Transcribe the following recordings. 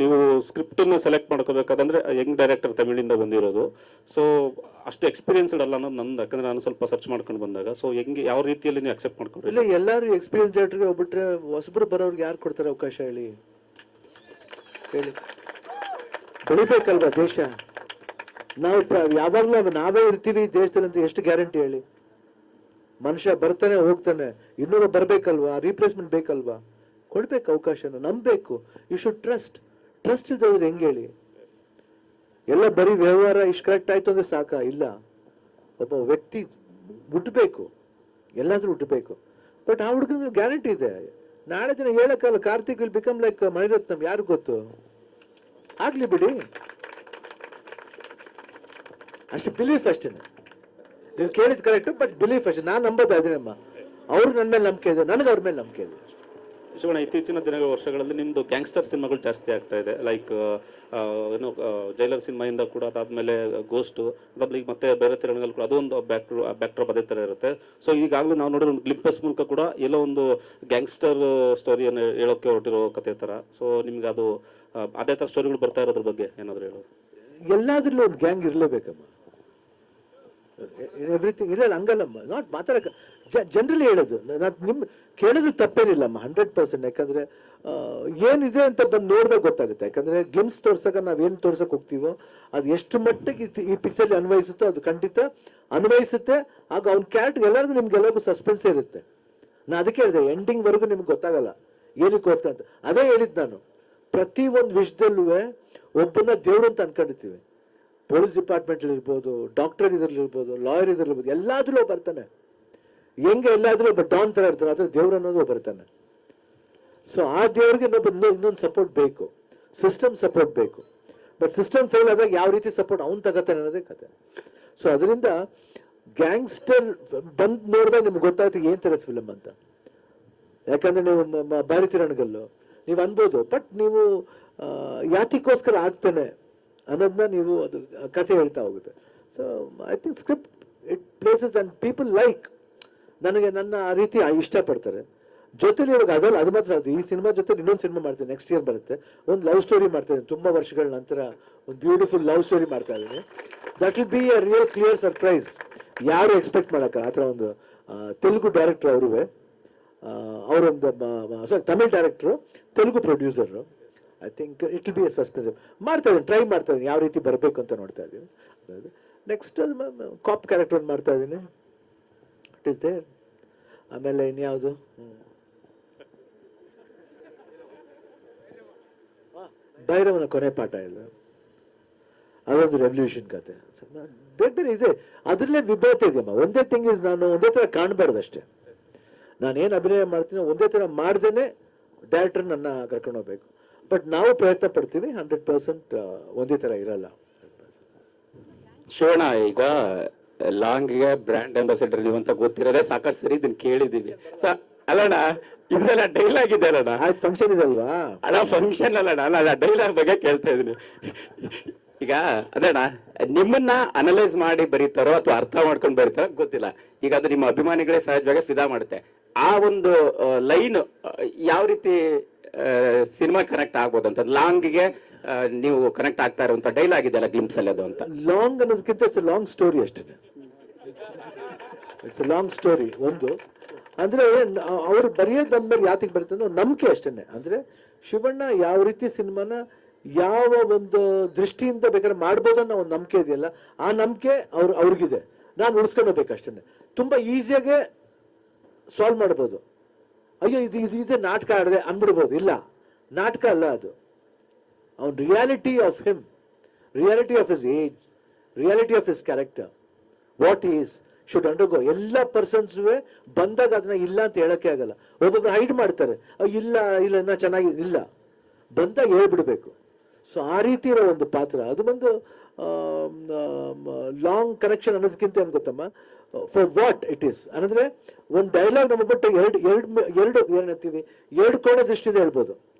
ನೀವು ಸ್ಕ್ರಿಪ್ಟನ್ನು select ಮಾಡ್ಕೋಬೇಕಾದ್ರೆ Young director ತಮಿಳಿಂದ ಬಂದಿರೋದು. So ಅಷ್ಟು ಎಕ್ಸ್ಪೀರಿಯನ್ಸ್ಡ್ ಅಲ್ಲ ಅನ್ನೋದು ನಂದು, ಯಾಕಂದ್ರೆ ನಾನು ಸ್ವಲ್ಪ ಸರ್ಚ್ ಮಾಡ್ಕೊಂಡು ಬಂದಾಗ. ಸೊ ಹೆಂಗೆ ಯಾವ ರೀತಿಯಲ್ಲಿ ನೀವು ಅಕ್ಸೆಪ್ಟ್ ಮಾಡ್ಕೊಂಡ್ರಿ? ಇಲ್ಲ, ಎಲ್ಲರೂ ಎಕ್ಸ್ಪೀರಿಯನ್ಸ್ ಡೈರೆಕ್ಟರ್ಗೆ ಹೋಗ್ಬಿಟ್ರೆ ಹೊಸಬ್ರು ಬರೋರ್ಗೆ ಯಾರು ಕೊಡ್ತಾರೆ ಅವಕಾಶ? ಹೇಳಿ ಬೆಳಿಬೇಕಲ್ವಾ ದೇಶ? ನಾವು ಯಾವಾಗಲೂ ನಾವೇ ಇರ್ತೀವಿ ದೇಶದಲ್ಲಿ ಅಂತ ಎಷ್ಟು ಗ್ಯಾರಂಟಿ ಹೇಳಿ? ಮನುಷ್ಯ ಬರ್ತಾನೆ ಹೋಗ್ತಾನೆ, ಇನ್ನೊಬ್ಬ ಬರಬೇಕಲ್ವಾ? ರೀಪ್ಲೇಸ್ಮೆಂಟ್ ಬೇಕಲ್ವಾ? ಕೊಡ್ಬೇಕು ಅವಕಾಶನ, ನಂಬಬೇಕು. ಯು ಶುಡ್ ಟ್ರಸ್ಟ್ ಇದ್ದವ್ರು ಹೆಂಗೆ ಹೇಳಿ? ಎಲ್ಲ ಬರೀ ವ್ಯವಹಾರ ಇಷ್ಟು ಕರೆಕ್ಟ್ ಆಯ್ತು ಅಂದ್ರೆ ಸಾಕ? ಇಲ್ಲ, ಒಬ್ಬ ವ್ಯಕ್ತಿ ಹುಟ್ಟಬೇಕು, ಎಲ್ಲಾದ್ರೂ ಹುಟ್ಟಬೇಕು. ಬಟ್ ಆ ಹುಡುಗನ ಗ್ಯಾರಂಟಿ ಇದೆ, ನಾಳೆ ದಿನ ಹೇಳಕ್ಕಲ್ಲ Karthik will become like Mani Ratnam, ಯಾರು ಗೊತ್ತು? ಆಗ್ಲಿ ಬಿಡಿ, ಅಷ್ಟು ಬಿಲೀಫ್ ಅಷ್ಟೇ. ನೀವು ಕೇಳಿದ್ ಕರೆಕ್ಟ್, ಬಟ್ ಬಿಲೀಫ್ ಅಷ್ಟೇ. ನಾನು ನಂಬೋದು ಅದೇನಮ್ಮ, ಅವ್ರಿಗೆ ನನ್ನ ಮೇಲೆ ನಂಬಿಕೆ ಇದೆ, ನನಗೆ ಅವ್ರ ಮೇಲೆ ನಂಬಿಕೆ ಇದೆ. ಶಿವಣ್ಣ, ಇತ್ತೀಚಿನ ವರ್ಷಗಳಲ್ಲಿ ನಿಮ್ಮದು ಗ್ಯಾಂಗ್ಸ್ಟರ್ ಸಿನಿಮಾಗಳು ಜಾಸ್ತಿ ಆಗ್ತಾ ಇದೆ. ಲೈಕ್ ಏನು ಜೈಲರ್ ಸಿನಿಮಾಯಿಂದ ಕೂಡ, ಅದಾದಮೇಲೆ ಗೋಸ್ಟು, ಅದಾದ್ಮೇಲೆ ಈಗ ಮತ್ತೆ ಬೇರೆ ತಿರುಣಗಳು ಕೂಡ ಅದೊಂದು ಬ್ಯಾಕ್ಡ್ರಾಪ್ ಅದೇ ಥರ ಇರುತ್ತೆ. ಸೊ ಈಗಾಗಲೇ ನಾವು ನೋಡಿರೋ ಒಂದು ಗ್ಲಿಂಪಸ್ ಮೂಲಕ ಕೂಡ ಎಲ್ಲೋ ಒಂದು ಗ್ಯಾಂಗ್ಸ್ಟರ್ ಸ್ಟೋರಿಯನ್ನು ಹೇಳೋಕ್ಕೆ ಹೊರಟಿರೋ ಕತೆ ಥರ. ಸೊ ನಿಮ್ಗೆ ಅದು ಅದೇ ಥರ ಸ್ಟೋರಿಗಳು ಬರ್ತಾ ಇರೋದ್ರ ಬಗ್ಗೆ ಏನಾದರೂ ಹೇಳೋದು? ಎಲ್ಲಾದ್ರಲ್ಲೂ ಒಂದು ಗ್ಯಾಂಗ್ ಇರಲೇಬೇಕಮ್ಮ. ಎವ್ರಿಥಿಂಗ್ ಇಲ್ಲ, ಹಂಗಲ್ಲಮ್ಮ. ನಾಟ್ ಮಾತಾಡಕ್ಕೆ ಜನರಲಿ ಹೇಳೋದು, ನಿಮ್ ಕೇಳೋದು ತಪ್ಪೇನಿಲ್ಲಮ್ಮ, 100%. ಯಾಕಂದ್ರೆ ಏನಿದೆ ಅಂತ ಬಂದು ನೋಡಿದಾಗ ಗೊತ್ತಾಗುತ್ತೆ. ಯಾಕಂದ್ರೆ ಗ್ಲಿಮ್ಸ್ ತೋರ್ಸಕ ನಾವೇನು ತೋರ್ಸಕ್ ಹೋಗ್ತೀವೋ ಅದು ಎಷ್ಟು ಮಟ್ಟಿಗೆ ಈ ಪಿಕ್ಚರ್ ಅನ್ವಯಿಸುತ್ತೋ ಅದು ಖಂಡಿತ ಅನ್ವಯಿಸುತ್ತೆ. ಆಗ ಅವ್ನ ಕ್ಯಾರೆಕ್ಟರ್ ಎಲ್ಲರಿಗೂ ನಿಮ್ಗೆಲ್ಲರಿಗೂ ಸಸ್ಪೆನ್ಸ್ ಇರುತ್ತೆ. ನಾನು ಅದಕ್ಕೆ ಹೇಳಿದೆ, ಎಂಡಿಂಗ್ ವರೆಗೂ ನಿಮ್ಗೆ ಗೊತ್ತಾಗಲ್ಲ ಏನಕ್ಕೋಸ್ಕರ ಅಂತ. ಅದೇ ಹೇಳಿದ್ ನಾನು, ಪ್ರತಿ ಒಂದು ವಿಷಯದಲ್ಲೂ ಒಬ್ಬನ ದೇವ್ರು ಅಂತ ಅನ್ಕೊಂಡಿರ್ತೀವಿ. ಪೊಲೀಸ್ ಡಿಪಾರ್ಟ್ಮೆಂಟ್ ಇರ್ಬೋದು, ಡಾಕ್ಟರ್ ಇದ್ರಲ್ಲಿರ್ಬೋದು, ಲಾಯರ್ ಇದ್ರಲ್ಲಿರ್ಬೋದು, ಎಲ್ಲಾದ್ರೂ ಬರ್ತಾನೆ. ಹೆಂಗೆ ಎಲ್ಲಾದ್ರೂ ಒಬ್ಬ ಡಾನ್ ತರ ಇರ್ತಾನೆ, ಅದ್ರ ದೇವ್ರು ಅನ್ನೋದು ಬರ್ತಾನೆ. ಸೊ ಆ ದೇವ್ರಿಗೆ ಇನ್ನೊಂದು ಸಪೋರ್ಟ್ ಬೇಕು, ಸಿಸ್ಟಮ್ ಸಪೋರ್ಟ್ ಬೇಕು. ಬಟ್ ಸಿಸ್ಟಮ್ ಫೇಲ್ ಆದಾಗ ಯಾವ ರೀತಿ ಸಪೋರ್ಟ್ ಅವ್ನು ತಗೋತಾನೆ ಅನ್ನೋದೇ ಕತೆ. ಸೊ ಅದರಿಂದ ಗ್ಯಾಂಗ್ಸ್ಟರ್ ಬಂದ್ ನೋಡಿದಾಗ ನಿಮ್ಗೆ ಗೊತ್ತಾಯ್ತು ಏನ್ ತರ ಫಿಲಮ್ ಅಂತ. ಯಾಕಂದ್ರೆ ನೀವು ಭಾರತೀಯ ರಣಗಲ್ಲು ನೀವು ಅನ್ಬೋದು, ಬಟ್ ನೀವು ಯಾತಿಗೋಸ್ಕರ ಆಗ್ತಾನೆ ಅನ್ನೋದನ್ನ ನೀವು ಅದು ಕಥೆ ಹೇಳ್ತಾ ಹೋಗುತ್ತೆ. So I think script it places and people like. ನನಗೆ ನನ್ನ ಆ ರೀತಿ ಇಷ್ಟಪಡ್ತಾರೆ. ಜೊತೆಲಿ ಇವಾಗ ಅದಲ್ಲ, ಅದು ಮಾತ್ರ ಅದು. ಈ ಸಿನಿಮಾ ಜೊತೆ ಇನ್ನೊಂದು ಸಿನಿಮಾ ಮಾಡ್ತೀನಿ, ನೆಕ್ಸ್ಟ್ ಇಯರ್ ಬರುತ್ತೆ. ಒಂದು ಲವ್ ಸ್ಟೋರಿ ಮಾಡ್ತಾ ಇದ್ದೀನಿ, ತುಂಬಾ ವರ್ಷಗಳ ನಂತರ ಒಂದು ಬ್ಯೂಟಿಫುಲ್ ಲವ್ ಸ್ಟೋರಿ ಮಾಡ್ತಾ ಇದ್ದೀನಿ. That will be a real clear surprise. ಯಾರು ಎಕ್ಸ್ಪೆಕ್ಟ್ ಮಾಡಕ್ಕ ಆ ಥರ ಒಂದು ತೆಲುಗು ಡೈರೆಕ್ಟರ್ ಅವರುವೆ, ಅವರೊಂದು Tamil director, Telugu producer. I think it will be a suspense. ಮಾಡ್ತಾ ಇದ್ದೀನಿ, ಟ್ರೈ ಮಾಡ್ತಾ ಇದ್ದೀನಿ ಯಾವ ರೀತಿ ಬರಬೇಕು ಅಂತ ನೋಡ್ತಾ ಇದ್ದೀನಿ. ನೆಕ್ಸ್ಟ್ ಕಾಪ್ ಕ್ಯಾರೆಕ್ಟರ್ ಒಂದು ಮಾಡ್ತಾ ಇದ್ದೀನಿ, ಇಟ್ ಇಸ್ ದೇರ್. ಆಮೇಲೆ ಇನ್ಯಾವುದು ಭೈರವನ ಕೊನೆ ಪಾಠ ಇಲ್ಲ, ಅದೊಂದು ರೆವಲ್ಯೂಷನ್ ಕತೆ. ಬೇರೆ ಬೇರೆ ಇದೆ, ಅದರಲ್ಲೇ ವಿಭ್ರತೆ ಇದೆಯಮ್ಮ. ಒಂದೇ ಥಿಂಗ್ ಇಸ್, ನಾನು ಒಂದೇ ಥರ ಕಾಣಬಾರ್ದು ಅಷ್ಟೇ. ನಾನೇನು ಅಭಿನಯ ಮಾಡ್ತೀನಿ ಒಂದೇ ಥರ ಮಾಡ್ದೇನೆ ಡೈರೆಕ್ಟರ್ ನನ್ನ ಕರ್ಕೊಂಡು ಹೋಗ್ಬೇಕು. ಬಟ್ ನಾವು ಪ್ರಯತ್ನ ಪಡ್ತೀವಿ, 100% ಒಂದೇ ಥರ ಇರಲ್ಲ. ಶಿವಣ್ಣ, ಈಗ ಲಾಂಗ್ಗೆ ಬ್ರ್ಯಾಂಡ್ ಅಂಬಾಸಿಡರ್ ನೀವು ಅಂತ ಗೊತ್ತಿರೋದೇ ಸಾಕಷ್ಟು ಸರಿ ಇದನ್ನ ಕೇಳಿದೀವಿ. ಅಲ್ಲಣ್ಣ, ಇದೆಲ್ಲ ಡೈಲಾಗ್ ಇದೆ ಅಲ್ಲಣ್ಣ. ಆಯ್ತು, ಫಂಕ್ಷನ್ ಇದಲ್ವಾ ಅಣ್ಣ? ಫಂಕ್ಷನ್ ಅಲ್ಲಣ್ಣ, ನಾನು ಡೈಲಾಗ್ ಬಗ್ಗೆ ಕೇಳ್ತಾ ಇದೀನಿ. ಈಗ ಅದಣ್ಣ, ನಿಮ್ಮನ್ನ ಅನಲೈಸ್ ಮಾಡಿ ಬರೀತಾರೋ ಅಥವಾ ಅರ್ಥ ಮಾಡ್ಕೊಂಡು ಬರೀತಾರೋ ಗೊತ್ತಿಲ್ಲ. ಈಗ ಅದು ನಿಮ್ಮ ಅಭಿಮಾನಿಗಳೇ ಸಹಜವಾಗಿ ಫಿದಾ ಮಾಡುತ್ತೆ. ಆ ಒಂದು ಲೈನ್ ಯಾವ ರೀತಿ ಸಿನಿಮಾ ಕನೆಕ್ಟ್ ಆಗ್ಬೋದು ಅಂತ, ಲಾಂಗ್ಗೆ ನೀವು ಕನೆಕ್ಟ್ ಆಗ್ತಾ ಇರುವಂತ ಡೈಲಾಗ್ ಇದೆಯಲ್ಲ ಗ್ಲಿಂಪ್ಸ್ ಅಲ್ಲಿ, ಅದು ಅಂತ. ಲಾಂಗ್ ಅನ್ನೋದಕ್ಕಿಂತ ಇಟ್ಸ್ ಎ ಲಾಂಗ್ ಸ್ಟೋರಿ ಅಷ್ಟೇ. It's A long story. ಒಂದು ಅಂದ್ರೆ ಅವ್ರು ಬರೆಯೋದಂದ್ಮೇಲೆ ಯಾತಿಗೆ ಬರುತ್ತೆ ಅಂದ್ರೆ ನಂಬಿಕೆ ಅಷ್ಟೇನೆ. ಅಂದ್ರೆ ಶಿವಣ್ಣ ಯಾವ ರೀತಿ ಸಿನಿಮಾನ ಯಾವ ಒಂದು ದೃಷ್ಟಿಯಿಂದ ಬೇಕಾದ್ರೆ ಮಾಡ್ಬೋದು ಅನ್ನೋ ಒಂದು ನಂಬಿಕೆ ಇದೆಯಲ್ಲ, ಆ ನಂಬಿಕೆ ಅವ್ರಿಗಿದೆ. ನಾನು ಉಳಿಸ್ಕೊಂಡು ಹೋಗ್ಬೇಕಷ್ಟೇ. ತುಂಬಾ ಈಸಿಯಾಗೆ ಸಾಲ್ವ್ ಮಾಡ್ಬೋದು. ಅಯ್ಯೋ ಇದು ನಾಟಕ ಆಡದೆ ಅನ್ಬಿಡ್ಬೋದು. ಇಲ್ಲ, ನಾಟಕ ಅಲ್ಲ ಅದು. ಅವನ್ reality of him, reality of his age, reality of his character, what is should undergo. ಎಲ್ಲ ಪರ್ಸನ್ಸ್ ಬಂದಾಗ ಅದನ್ನ ಇಲ್ಲ ಅಂತ ಹೇಳಕ್ಕೆ ಆಗಲ್ಲ. ಒಬ್ಬೊಬ್ರು ಹೈಡ್ ಮಾಡ್ತಾರೆ, ಇಲ್ಲ ಇಲ್ಲ ಇನ್ನ ಚೆನ್ನಾಗಿದೆ, ಇಲ್ಲ, ಬಂದಾಗ ಹೇಳ್ಬಿಡ್ಬೇಕು. ಸೊ ಆ ರೀತಿ ಇರೋ ಒಂದು ಪಾತ್ರ ಅದು ಬಂದು ಲಾಂಗ್ ಕನೆಕ್ಷನ್ ಅನ್ನೋದಕ್ಕಿಂತ ಏನ್ ಗೊತ್ತಮ್ಮ, ಫಾರ್ ವಾಟ್ ಇಟ್ ಈಸ್ ಅಂದ್ರೆ ಒಂದು ಡೈಲಾಗ್ ನಮ್ಮ ಬಟ್ ಏನಂತೀವಿ, ಎರಡು ಕೋಣ ದೃಷ್ಟಿಯಿಂದ ಹೇಳ್ಬೋದು,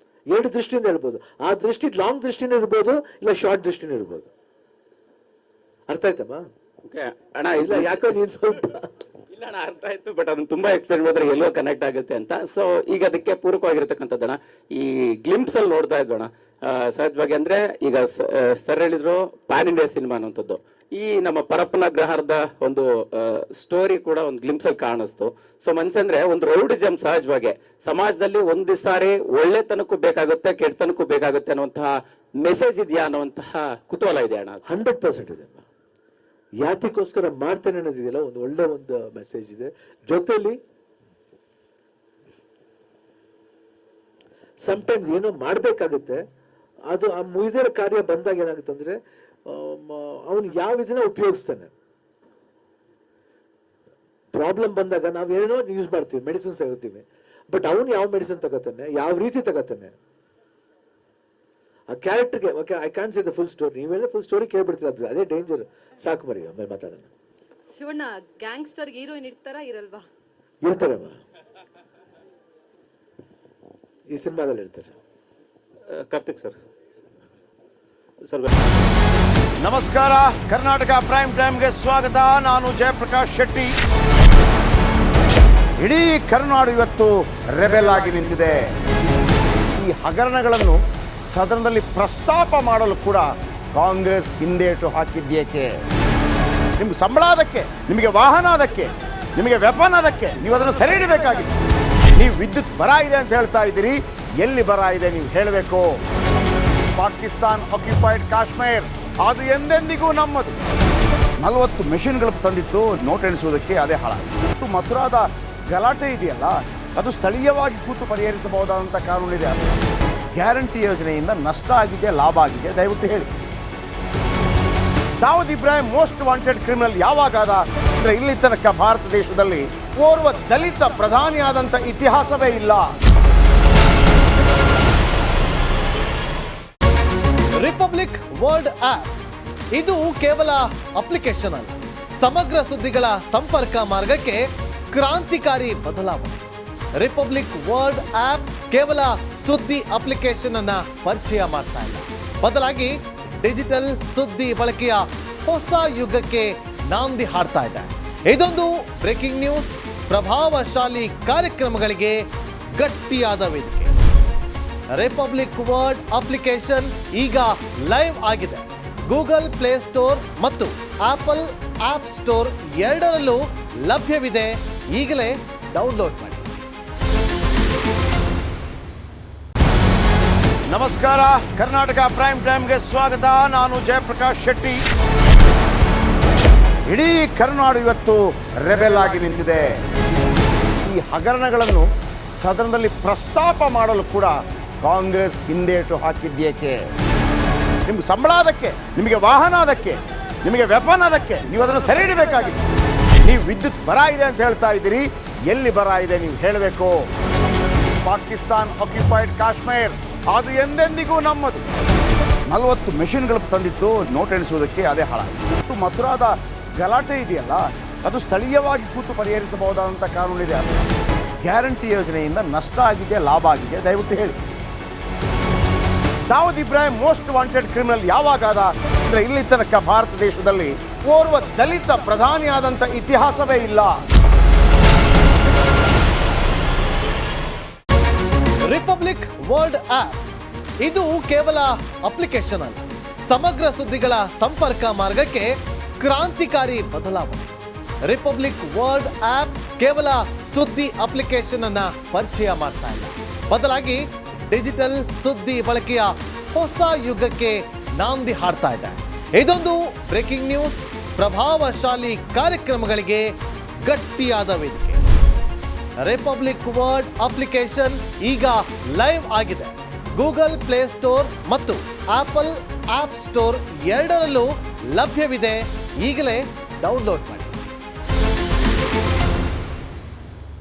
ಎರಡು ದೃಷ್ಟಿಯಿಂದ ಹೇಳ್ಬೋದು. ಆ ದೃಷ್ಟಿ ಲಾಂಗ್ ದೃಷ್ಟಿನೂ ಇರ್ಬೋದು, ಇಲ್ಲ ಶಾರ್ಟ್ ದೃಷ್ಟಿನೂ ಇರ್ಬೋದು. ಅರ್ಥ ಆಯ್ತಮ್ಮ? ಅಣ್ಣ ಇಲ್ಲ, ಯಾಕೋ ನೀನ್ ಸ್ವಲ್ಪ ಇಲ್ಲ ಅಣ್ಣ, ಅರ್ಥ ಆಯ್ತು. ಬಟ್ ಅದನ್ನ ತುಂಬಾ ಎಕ್ಸ್ಪ್ಲೇನ್ ಮಾಡಿದ್ರೆ ಎಲ್ಲೋ ಕನೆಕ್ಟ್ ಆಗುತ್ತೆ ಅಂತ. ಸೊ ಈಗ ಅದಕ್ಕೆ ಪೂರಕವಾಗಿರ್ತಕ್ಕಂಥದ್ದಣ್ಣ, ಈ ಗ್ಲಿಂಪ್ಸ್ ಅಲ್ಲಿ ನೋಡ್ತಾ ಇದ್ವಣ್ಣ ಸಹಜವಾಗಿ. ಅಂದ್ರೆ ಈಗ ಸರ್ ಹೇಳಿದ್ರು ಪ್ಯಾನ್ ಇಂಡಿಯಾ ಸಿನಿಮಾ ಅನ್ನುವಂಥದ್ದು. ಈ ನಮ್ಮ ಪರಪ್ಪನ ಗ್ರಹದ ಒಂದು ಸ್ಟೋರಿ ಕೂಡ ಒಂದು ಗ್ಲಿಂಪ್ಸ್ ಅಲ್ಲಿ ಕಾಣಿಸ್ತು. ಸೊ ಮನ್ಸಂದ್ರೆ ಒಂದು ರೌಡಿಸಂ ಸಹಜವಾಗಿ ಸಮಾಜದಲ್ಲಿ ಒಂದು ಸಾರಿ ಒಳ್ಳೆತನಕ್ಕೂ ಬೇಕಾಗುತ್ತೆ, ಕೆಟ್ಟತನಕ್ಕೂ ಬೇಕಾಗುತ್ತೆ ಅನ್ನುವಂತಹ ಮೆಸೇಜ್ ಇದೆಯಾ ಅನ್ನುವಂತಹ ಕುತೂಹಲ ಇದೆ ಅಣ್ಣ. 100% ಇದೆ. ಯಾತಿಗೋಸ್ಕರ ಮಾಡ್ತೇನೆ ಅನ್ನೋದಿದೆಯಲ್ಲ, ಒಂದು ಒಳ್ಳೆ ಒಂದು ಮೆಸೇಜ್ ಇದೆ. ಜೊತೆಲಿ ಸಮ್ಟೈಮ್ಸ್ ಏನೋ ಮಾಡ್ಬೇಕಾಗುತ್ತೆ, ಅದು ಆ ಮುಗಿದಿರೋ ಕಾರ್ಯ ಬಂದಾಗ ಏನಾಗುತ್ತೆ ಅಂದ್ರೆ ಅವನು ಯಾವ ಇದನ್ನ ಉಪಯೋಗಿಸ್ತಾನೆ. ಪ್ರಾಬ್ಲಮ್ ಬಂದಾಗ ನಾವು ಏನೇನೋ ಯೂಸ್ ಮಾಡ್ತೀವಿ, ಮೆಡಿಸಿನ್ಸ್ ತಗೋತೀವಿ, ಬಟ್ ಅವನು ಯಾವ ಮೆಡಿಸಿನ್ ತಗೋತಾನೆ, ಯಾವ ರೀತಿ ತಗೋತಾನೆ, ಆ ಕ್ಯಾರೆಕ್ಟರ್ಗೆ. Okay, I can say the full story. ನೀವು ಹೇಳಿದ್ರೆ ಫುಲ್ ಸ್ಟೋರಿ ಕೇಳ್ಬಿಡ್ತೀರ, ಅದೇ ಡೇಂಜರ್. ಸಾಕು ಮರಿ, ಆಮೇಲೆ ಮಾತಾಡೋಣ. ಶಿವಣ್ಣ, ಗ್ಯಾಂಗ್ಸ್ಟರ್ ಹೀರೋಯಿನ್ ಇರ್ತಾರಾ ಇರಲ್ವಾ? ಇರ್ತಾರಮ್ಮ, ಈ ಸಿನಿಮಾದಲ್ಲಿ ಇರ್ತಾರೆ. ಕಾರ್ತಿಕ್ ಸರ್. ಸರ್ ನಮಸ್ಕಾರ, ಕರ್ನಾಟಕ ಪ್ರೈಮ್ ಟೈಮ್ಗೆ ಸ್ವಾಗತ. ನಾನು ಜಯಪ್ರಕಾಶ್ ಶೆಟ್ಟಿ. ಇಡೀ ಕರ್ನಾಡು ಇವತ್ತು ರೆಬೆಲ್ ಆಗಿ ನಿಂತಿದೆ. ಈ ಹಗರಣಗಳನ್ನು ಸದನದಲ್ಲಿ ಪ್ರಸ್ತಾಪ ಮಾಡಲು ಕೂಡ ಕಾಂಗ್ರೆಸ್ ಹಿಂದೇಟು ಹಾಕಿದ್ದೇಕೆ? ನಿಮ್ಗೆ ಸಂಬಳ ಅದಕ್ಕೆ, ನಿಮಗೆ ವಾಹನ ಅದಕ್ಕೆ, ನಿಮಗೆ ವೆಪನ್ ಅದಕ್ಕೆ, ನೀವು ಅದನ್ನು ಸೆರೆ ಹಿಡಿಬೇಕಾಗಿತ್ತು. ನೀವು ವಿದ್ಯುತ್ ಬರ ಇದೆ ಅಂತ ಹೇಳ್ತಾ ಇದ್ದೀರಿ, ಎಲ್ಲಿ ಬರ ಇದೆ ನೀವು ಹೇಳಬೇಕು. ಪಾಕಿಸ್ತಾನ್ ಆಕ್ಯುಪೈಡ್ ಕಾಶ್ಮೀರ್ ಅದು ಎಂದೆಂದಿಗೂ ನಮ್ಮದು. 40 ಮೆಷಿನ್ಗಳು ತಂದಿತ್ತು ನೋಟ್ ಎಣಿಸುವುದಕ್ಕೆ, ಅದೇ ಹಾಳಾಗಿತ್ತು. ಮಥುರಾದ ಗಲಾಟೆ ಇದೆಯಲ್ಲ, ಅದು ಸ್ಥಳೀಯವಾಗಿ ಕೂತು ಪರಿಹರಿಸಬಹುದಾದಂಥ ಕಾನೂನಿದೆ. ಗ್ಯಾರಂಟಿ ಯೋಜನೆಯಿಂದ ನಷ್ಟ ಆಗಿದೆ, ಲಾಭ ಆಗಿದೆ, ದಯವಿಟ್ಟು ಹೇಳಿ. Dawood Ibrahim most wanted criminal ಯಾವಾಗಾದ ಅಂದರೆ ಇಲ್ಲಿ ತನಕ ಭಾರತ ದೇಶದಲ್ಲಿ ಓರ್ವ ದಲಿತ ಪ್ರಧಾನಿಯಾದಂಥ ಇತಿಹಾಸವೇ ಇಲ್ಲ. ರಿಪಬ್ಲಿಕ್ ವರ್ಲ್ಡ್ ಆಪ್ ಇದು ಕೇವಲ ಅಪ್ಲಿಕೇಶನ್ ಅಲ್ಲ, ಸಮಗ್ರ ಸುದ್ದಿಗಳ ಸಂಪರ್ಕ ಮಾರ್ಗಕ್ಕೆ ಕ್ರಾಂತಿಕಾರಿ ಬದಲಾವಣೆ. ರಿಪಬ್ಲಿಕ್ ವರ್ಲ್ಡ್ ಆಪ್ ಕೇವಲ ಸುದ್ದಿ ಅಪ್ಲಿಕೇಶನ್ ಅನ್ನ ಪರಿಚಯ ಮಾಡ್ತಾ ಇಲ್ಲ, ಬದಲಾಗಿ ಡಿಜಿಟಲ್ ಸುದ್ದಿ ಬಳಕೆಯ ಹೊಸ ಯುಗಕ್ಕೆ ನಾಂದಿ ಹಾಡ್ತಾ ಇದೆ. ಇದೊಂದು ಬ್ರೇಕಿಂಗ್ ನ್ಯೂಸ್, ಪ್ರಭಾವಶಾಲಿ ಕಾರ್ಯಕ್ರಮಗಳಿಗೆ ಗಟ್ಟಿಯಾದ ವೇದಿಕೆ. ರಿಪಬ್ಲಿಕ್ ವರ್ಲ್ಡ್ ಅಪ್ಲಿಕೇಶನ್ ಈಗ ಲೈವ್ ಆಗಿದೆ. ಗೂಗಲ್ ಪ್ಲೇ ಸ್ಟೋರ್ ಮತ್ತು ಆಪಲ್ ಆಪ್ ಸ್ಟೋರ್ ಎರಡರಲ್ಲೂ ಲಭ್ಯವಿದೆ. ಈಗಲೇ ಡೌನ್ಲೋಡ್ ಮಾಡಿ. ನಮಸ್ಕಾರ, ಕರ್ನಾಟಕ ಪ್ರೈಮ್ ಟೈಮ್ಗೆ ಸ್ವಾಗತ. ನಾನು ಜಯಪ್ರಕಾಶ್ ಶೆಟ್ಟಿ. ಇಡೀ ಕರ್ನಾಡು ಇವತ್ತು ರೆಬೆಲ್ ಆಗಿ ನಿಂತಿದೆ. ಈ ಹಗರಣಗಳನ್ನು ಸದನದಲ್ಲಿ ಪ್ರಸ್ತಾಪ ಮಾಡಲು ಕೂಡ ಕಾಂಗ್ರೆಸ್ ಹಿಂದೇಟು ಹಾಕಿದ್ದೇಕೆ? ನಿಮ್ಗೆ ಸಂಬಳ ಅದಕ್ಕೆ, ನಿಮಗೆ ವಾಹನ ಅದಕ್ಕೆ, ನಿಮಗೆ ವೆಪನ್ ಅದಕ್ಕೆ, ನೀವು ಅದನ್ನು ಸೆರೆ ಹಿಡಿಬೇಕಾಗಿತ್ತು. ನೀವು ವಿದ್ಯುತ್ ಬರ ಇದೆ ಅಂತ ಹೇಳ್ತಾ ಇದ್ದೀರಿ, ಎಲ್ಲಿ ಬರ ಇದೆ ನೀವು ಹೇಳಬೇಕು. ಪಾಕಿಸ್ತಾನ್ ಆಕ್ಯುಪೈಡ್ ಕಾಶ್ಮೀರ್ ಅದು ಎಂದೆಂದಿಗೂ ನಮ್ಮದು. 40 ಮೆಷಿನ್ಗಳು ತಂದಿತ್ತು ನೋಟ್ ಎಣಿಸುವುದಕ್ಕೆ, ಅದೇ ಹಾಳಾಗಿತ್ತು. ಮಥುರಾದ ಗಲಾಟೆ ಇದೆಯಲ್ಲ, ಅದು ಸ್ಥಳೀಯವಾಗಿ ಕೂತು ಪರಿಹರಿಸಬಹುದಾದಂಥ ಕಾನೂನಿದೆ. ಗ್ಯಾರಂಟಿ ಯೋಜನೆಯಿಂದ ನಷ್ಟ ಆಗಿದೆ, ಲಾಭ ಆಗಿದೆ, ದಯವಿಟ್ಟು ಹೇಳಿ. Dawood Ibrahim most wanted criminal ಯಾವಾಗಾದ ಅಂದರೆ ಇಲ್ಲಿ ತನಕ ಭಾರತ ದೇಶದಲ್ಲಿ ಓರ್ವ ದಲಿತ ಪ್ರಧಾನಿಯಾದಂಥ ಇತಿಹಾಸವೇ ಇಲ್ಲ. ರಿಪಬ್ಲಿಕ್ ವರ್ಲ್ಡ್ ಆಪ್ ಇದು ಕೇವಲ ಅಪ್ಲಿಕೇಶನ್ ಅಲ್ಲ, ಸಮಗ್ರ ಸುದ್ದಿಗಳ ಸಂಪರ್ಕ ಮಾರ್ಗಕ್ಕೆ ಕ್ರಾಂತಿಕಾರಿ ಬದಲಾವಣೆ. ರಿಪಬ್ಲಿಕ್ ವರ್ಲ್ಡ್ ಆಪ್ ಕೇವಲ ಸುದ್ದಿ ಅಪ್ಲಿಕೇಶನ್ ಅನ್ನ ಪರಿಚಯ ಮಾಡ್ತಾ ಇಲ್ಲ, ಬದಲಾಗಿ ಡಿಜಿಟಲ್ ಸುದ್ದಿ ಬಳಕೆಯ ಹೊಸ ಯುಗಕ್ಕೆ ನಾಂದಿ ಹಾಡ್ತಾ ಇದೆ. ಇದೊಂದು ಬ್ರೇಕಿಂಗ್ ನ್ಯೂಸ್, ಪ್ರಭಾವಶಾಲಿ ಕಾರ್ಯಕ್ರಮಗಳಿಗೆ ಗಟ್ಟಿಯಾದ ವೇದಿಕೆ. ರಿಪಬ್ಲಿಕ್ ವರ್ಲ್ಡ್ ಅಪ್ಲಿಕೇಶನ್ ಈಗ ಲೈವ್ ಆಗಿದೆ. ಗೂಗಲ್ ಪ್ಲೇ ಸ್ಟೋರ್ ಮತ್ತು ಆಪಲ್ ಆಪ್ ಸ್ಟೋರ್ ಎರಡರಲ್ಲೂ ಲಭ್ಯವಿದೆ. ಈಗಲೇ ಡೌನ್ಲೋಡ್ ಮಾಡಿ.